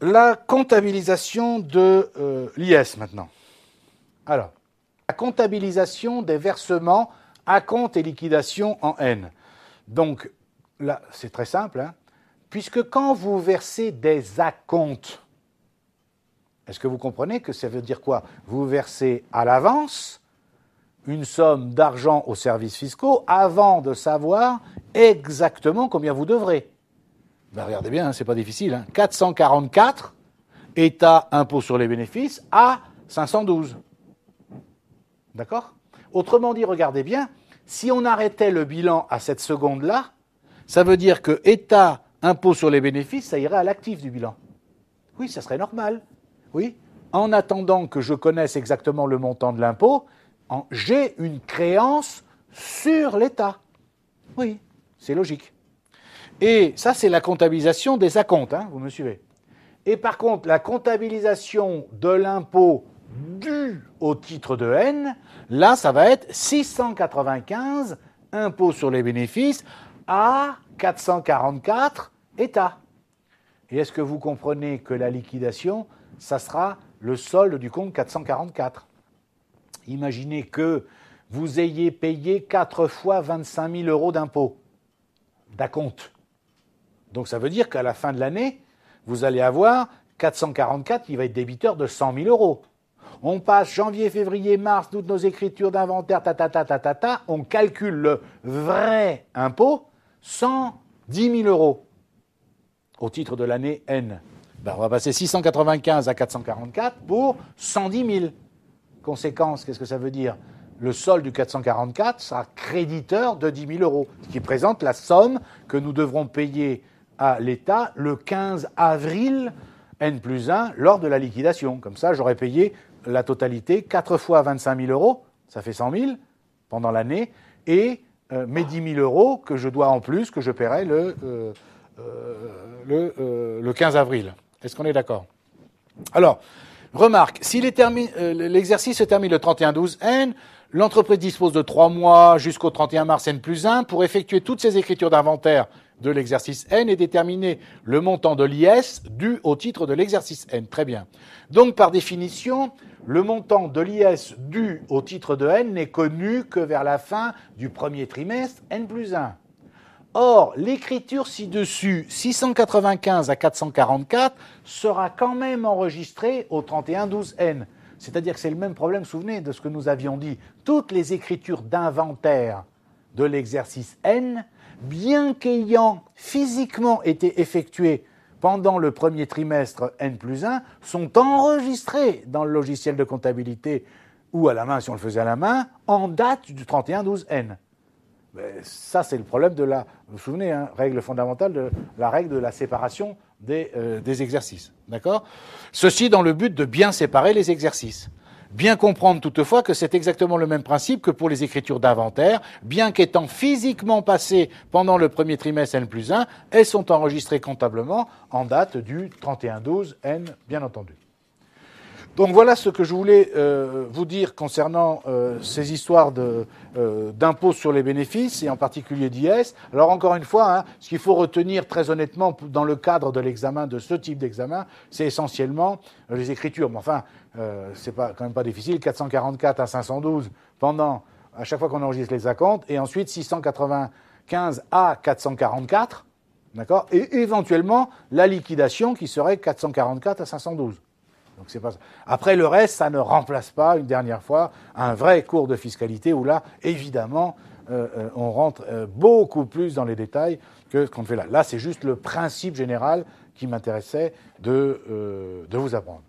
la comptabilisation de l'IS maintenant. Alors, la comptabilisation des versements à compte et liquidation en N. Donc, là, c'est très simple, hein, puisque quand vous versez des acomptes, est-ce que vous comprenez que ça veut dire quoi? Vous versez à l'avance une somme d'argent aux services fiscaux avant de savoir exactement combien vous devrez. Ben regardez bien, hein, c'est pas difficile. Hein. 444, État, impôt sur les bénéfices, à 512. D'accord? Autrement dit, regardez bien, si on arrêtait le bilan à cette seconde-là, ça veut dire que État, impôt sur les bénéfices, ça irait à l'actif du bilan. Oui, ça serait normal. Oui. En attendant que je connaisse exactement le montant de l'impôt, j'ai une créance sur l'État. Oui, c'est logique. Et ça, c'est la comptabilisation des acomptes, hein, vous me suivez. Et par contre, la comptabilisation de l'impôt dû au titre de N, là, ça va être 695, impôt sur les bénéfices, à 444, État. Et est-ce que vous comprenez que la liquidation, ça sera le solde du compte 444 ? Imaginez que vous ayez payé 4 fois 25 000 euros d'impôts, d'acompte. Donc ça veut dire qu'à la fin de l'année, vous allez avoir 444 qui va être débiteur de 100 000 euros. On passe janvier, février, mars, toutes nos écritures d'inventaire, on calcule le vrai impôt, 110 000 euros au titre de l'année N. Ben, on va passer 695 à 444 pour 110 000. Conséquence, qu'est-ce que ça veut dire? Le solde du 444 sera créditeur de 10 000 euros, ce qui présente la somme que nous devrons payer à l'État le 15 avril N plus 1 lors de la liquidation. Comme ça, j'aurai payé la totalité, 4 fois 25 000 euros, ça fait 100 000 pendant l'année, et mes 10 000 euros que je dois en plus, que je paierai le 15 avril. Est-ce qu'on est d'accord? Alors, remarque, si l'exercice se termine le 31/12/N, l'entreprise dispose de 3 mois jusqu'au 31 mars N plus 1 pour effectuer toutes ces écritures d'inventaire de l'exercice N et déterminer le montant de l'IS dû au titre de l'exercice N. Très bien. Donc, par définition, le montant de l'IS dû au titre de N n'est connu que vers la fin du premier trimestre N plus 1. Or, l'écriture ci-dessus, 695 à 444, sera quand même enregistrée au 31/12/N. C'est-à-dire que c'est le même problème, souvenez de ce que nous avions dit. Toutes les écritures d'inventaire de l'exercice N, bien qu'ayant physiquement été effectuées pendant le premier trimestre N plus 1, sont enregistrées dans le logiciel de comptabilité ou à la main, si on le faisait à la main, en date du 31/12/N. Ça, c'est le problème de la, vous vous souvenez, hein, règle fondamentale de la règle de la séparation des exercices. D'accord? Ceci dans le but de bien séparer les exercices. Bien comprendre toutefois que c'est exactement le même principe que pour les écritures d'inventaire, bien qu'étant physiquement passées pendant le premier trimestre N plus 1, elles sont enregistrées comptablement en date du 31/12/N, bien entendu. Donc voilà ce que je voulais vous dire concernant ces histoires d'impôts sur les bénéfices et en particulier d'IS. Alors encore une fois, hein, ce qu'il faut retenir très honnêtement dans le cadre de l'examen, de ce type d'examen, c'est essentiellement les écritures. Mais enfin, c'est quand même pas difficile. 444 à 512 à chaque fois qu'on enregistre les acomptes, et ensuite 695 à 444, d'accord, et éventuellement la liquidation qui serait 444 à 512. Donc c'est pas ça. Après, le reste, ça ne remplace pas, une dernière fois, un vrai cours de fiscalité où là, évidemment, on rentre beaucoup plus dans les détails que ce qu'on fait là. Là, c'est juste le principe général qui m'intéressait de vous apprendre.